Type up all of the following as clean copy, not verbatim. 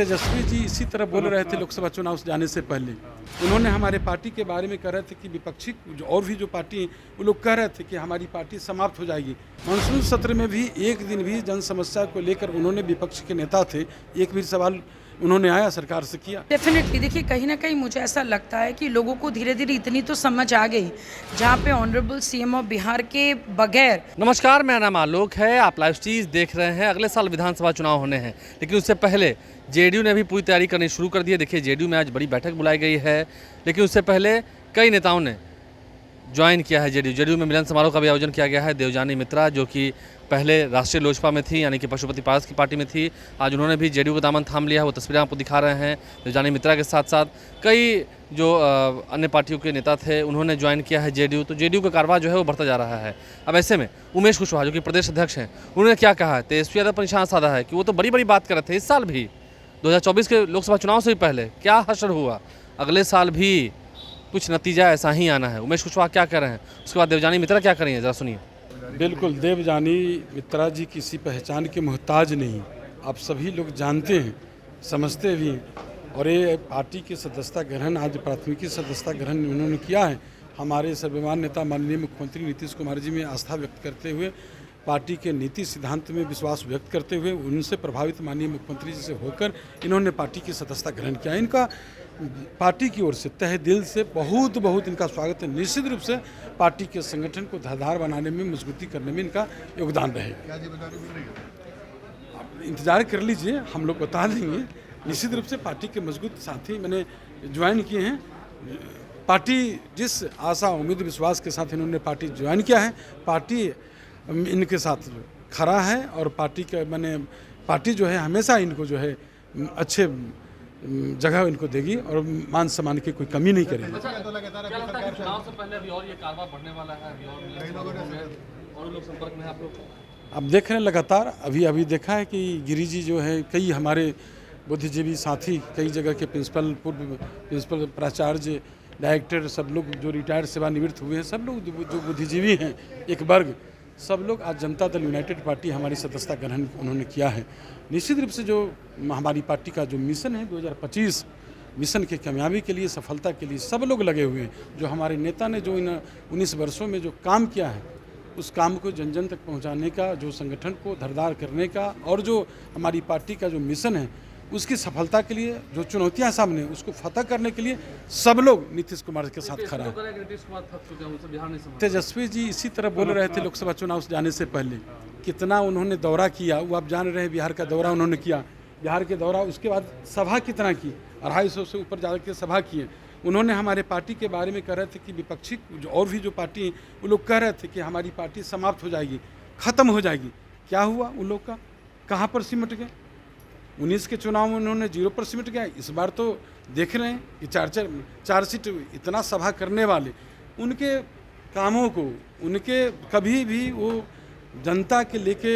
तेजस्वी जी इसी तरह बोल रहे थे लोकसभा चुनाव से जाने से पहले। उन्होंने हमारे पार्टी के बारे में कह रहे थे कि विपक्षी और भी जो पार्टी हैं वो लोग कह रहे थे कि हमारी पार्टी समाप्त हो जाएगी। मानसून सत्र में भी एक दिन भी जन समस्या को लेकर उन्होंने, विपक्ष के नेता थे, एक भी सवाल उन्होंने आया सरकार से किया? डेफिनेटली देखिए, कहीं ना कहीं मुझे ऐसा लगता है कि लोगों को धीरे धीरे इतनी तो समझ आ गई, जहाँ पे ऑनरेबल सीएम ऑफ बिहार के बगैर। नमस्कार, मेरा नाम आलोक है। आप लाइव स्ट्रीज देख रहे हैं। अगले साल विधानसभा चुनाव होने हैं, लेकिन उससे पहले जेडीयू ने भी पूरी तैयारी करनी शुरू कर दी है। देखिए, जेडीयू में आज बड़ी बैठक बुलाई गई है, लेकिन उससे पहले कई नेताओं ने ज्वाइन किया है जेडीयू में। मिलन समारोह का भी आयोजन किया गया है। देवजानी मित्रा, जो कि पहले राष्ट्रीय लोजपा में थी, यानी कि पशुपति पारस की पार्टी में थी, आज उन्होंने भी जेडीयू का दामन थाम लिया है। वो तस्वीरें आपको दिखा रहे हैं। देवजानी मित्रा के साथ साथ कई जो अन्य पार्टियों के नेता थे, उन्होंने ज्वाइन किया है जेडीयू। तो जेडीयू का कारवा जो है वो बढ़ता जा रहा है। अब ऐसे में उमेश कुशवाहा, जो कि प्रदेश अध्यक्ष हैं, उन्होंने क्या कहा है? तेजस्वी यादव पर निशाना साधा है कि वो तो बड़ी बड़ी बात कर रहे थे इस साल भी, 2024 के लोकसभा चुनाव से भी पहले। क्या हश्र हुआ? अगले साल भी कुछ नतीजा ऐसा ही आना है। उमेश कुशवाहा क्या कह रहे हैं, उसके बाद देवजानी मित्रा क्या करेंगे, जरा सुनिए। बिल्कुल, देवजानी मित्रा जी किसी पहचान के मोहताज नहीं, आप सभी लोग जानते हैं, समझते भी हैं। और ये पार्टी की सदस्यता ग्रहण, आज प्राथमिकी सदस्यता ग्रहण उन्होंने किया है। हमारे सर्वमान्य नेता माननीय मुख्यमंत्री नीतीश कुमार जी में आस्था व्यक्त करते हुए, पार्टी के नीति सिद्धांत में विश्वास व्यक्त करते हुए, उनसे प्रभावित माननीय मुख्यमंत्री जी से होकर इन्होंने पार्टी की सदस्यता ग्रहण किया। इनका पार्टी की ओर से तहे दिल से बहुत बहुत इनका स्वागत है। निश्चित रूप से पार्टी के संगठन को धारदार बनाने में, मजबूती करने में इनका योगदान रहेगा। आप इंतजार कर लीजिए, हम लोग बता देंगे। निश्चित रूप से पार्टी के मजबूत साथी मैंने ज्वाइन किए हैं। पार्टी जिस आशा, उम्मीद, विश्वास के साथ इन्होंने पार्टी ज्वाइन किया है, पार्टी इनके साथ खड़ा है। और पार्टी जो है हमेशा इनको जो है अच्छे जगह इनको देगी और मान सम्मान की कोई कमी नहीं करेगी। अब देख रहे हैं लगातार, अभी देखा है कि गिरी जी जो है, कई हमारे बुद्धिजीवी साथी, कई जगह के प्रिंसिपल, पूर्व प्रिंसिपल, प्राचार्य, डायरेक्टर, सब लोग जो रिटायर्ड सेवानिवृत्त हुए हैं, सब लोग जो बुद्धिजीवी हैं, एक वर्ग, सब लोग आज जनता दल यूनाइटेड पार्टी हमारी सदस्यता ग्रहण उन्होंने किया है। निश्चित रूप से जो हमारी पार्टी का जो मिशन है 2025 मिशन की कामयाबी के लिए, सफलता के लिए सब लोग लगे हुए हैं। जो हमारे नेता ने जो इन 19 वर्षों में जो काम किया है, उस काम को जन जन तक पहुंचाने का, जो संगठन को धारदार करने का, और जो हमारी पार्टी का जो मिशन है उसकी सफलता के लिए जो चुनौतियां सामने, उसको फतह करने के लिए सब लोग नीतीश कुमार के साथ खड़ा है। तेजस्वी जी इसी तरह बोल रहे थे लोकसभा चुनाव से जाने से पहले। कितना उन्होंने दौरा किया वो आप जान रहे हैं। बिहार का दौरा उन्होंने किया, बिहार के दौरा, उसके बाद सभा कितना की, 250 से ऊपर ज़्यादा के सभा किए। उन्होंने हमारे पार्टी के बारे में कह रहे थे कि विपक्षी और भी जो पार्टी हैं वो लोग कह रहे थे कि हमारी पार्टी समाप्त हो जाएगी, ख़त्म हो जाएगी। क्या हुआ उन लोग का? कहाँ पर सिमट गए? 19 के चुनाव में उन्होंने 0 पर सिमट गया। इस बार तो देख रहे हैं कि चार सीट, इतना सभा करने वाले, उनके कामों को, उनके कभी भी वो जनता के लेके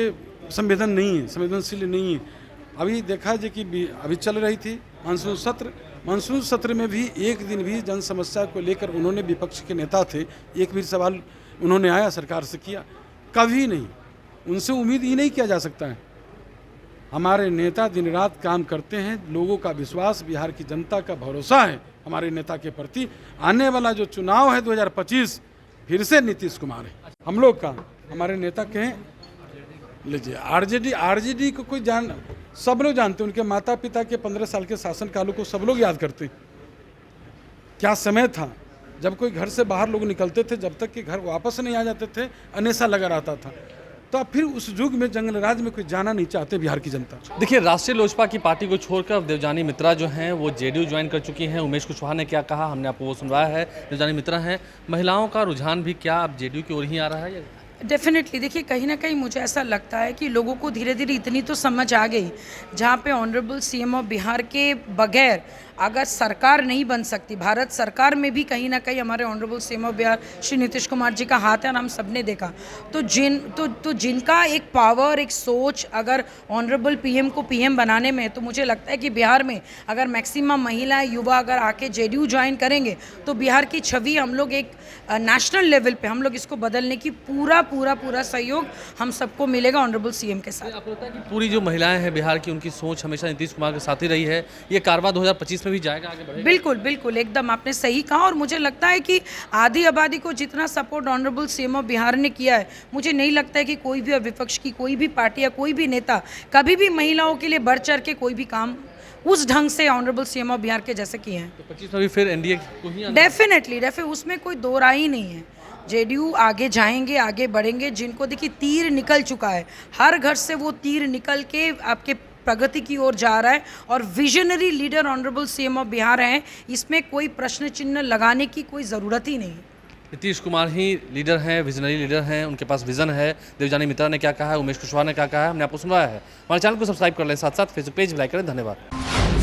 संवेदनशील नहीं है। अभी देखा जाए कि अभी चल रही थी मानसून सत्र में भी एक दिन भी जन समस्या को लेकर उन्होंने, विपक्ष के नेता थे, एक भी सवाल उन्होंने आया सरकार से किया? कभी नहीं। उनसे उम्मीद ही नहीं किया जा सकता है। हमारे नेता दिन रात काम करते हैं, लोगों का विश्वास, बिहार की जनता का भरोसा है हमारे नेता के प्रति। आने वाला जो चुनाव है 2025 फिर से नीतीश कुमार है हम लोग का। हमारे नेता कहें लीजिए, आरजेडी को कोई सब लोग जानते हैं। उनके माता पिता के 15 साल के शासन कालों को सब लोग याद करते हैं। क्या समय था जब कोई घर से बाहर लोग निकलते थे, जब तक कि घर वापस नहीं आ जाते थे, अनेसा लगा रहता था। तो अब फिर उस युग में, जंगल राज में कोई जाना नहीं चाहते बिहार की जनता। देखिए, राष्ट्रीय लोजपा की पार्टी को छोड़कर देवजानी मित्रा जो हैं वो जेडीयू ज्वाइन कर चुकी हैं। उमेश कुशवाहा ने क्या कहा हमने आपको वो सुनवाया है। देवजानी मित्रा हैं। महिलाओं का रुझान भी क्या अब जेडीयू की ओर ही आ रहा है? डेफिनेटली देखिए, कहीं ना कहीं मुझे ऐसा लगता है कि लोगों को धीरे धीरे इतनी तो समझ आ गई, जहाँ पे ऑनरेबल सीएम ऑफ बिहार के बगैर अगर सरकार नहीं बन सकती, भारत सरकार में भी कहीं ना कहीं हमारे honourable CM of Bihar Shri Nitish Kumar ji का हाथ है, और हम सब ने देखा। तो जिनका एक पावर, एक सोच अगर ऑनरेबल पीएम को पीएम बनाने में, तो मुझे लगता है कि बिहार में अगर मैक्सिमम महिलाएं, युवा अगर आके जेडीयू ज्वाइन करेंगे तो बिहार की छवि हम लोग एक नेशनल लेवल पे हम लोग इसको बदलने की पूरा सहयोग हम सबको मिलेगा ऑनरेबल सीएम के साथ। आपको लगता है कि पूरी जो महिलाएं हैं बिहार की, उनकी सोच हमेशा नीतीश कुमार के साथ ही रही है, ये कारवा 2025 में भी जाएगा, आगे बढ़ेगा? बिल्कुल बिल्कुल, एकदम आपने सही कहा। और मुझे लगता है कि आधी आबादी को जितना support honourable CM of Bihar ने किया है, मुझे नहीं लगता है कि कोई भी विपक्ष की कोई भी पार्टी या कोई भी नेता कभी भी महिलाओं के लिए बढ़ चढ़ के कोई भी काम उस ढंग से ऑनरेबल सीएम ऑफ बिहार के जैसे किए हैं। तो 25 में भी फिर एनडीए को ही आना डेफिनेटली उसमें कोई दो राय ही नहीं है। जेडीयू आगे जाएंगे, आगे बढ़ेंगे। जिनको देखिए तीर निकल चुका है, हर घर से वो तीर निकल के आपके प्रगति की ओर जा रहा है, और visionary leader honourable CM of Bihar हैं, इसमें कोई प्रश्न चिन्ह लगाने की कोई ज़रूरत ही नहीं है। नीतीश कुमार ही लीडर हैं, विजनरी लीडर हैं, उनके पास विजन है। देवजानी मित्रा ने क्या कहा है, उमेश कुशवाहा ने क्या कहा है, हमने आपको सुनवाया है। हमारे चैनल को सब्सक्राइब कर लें, साथ साथ फेसबुक पेज भी लाइक करें। धन्यवाद।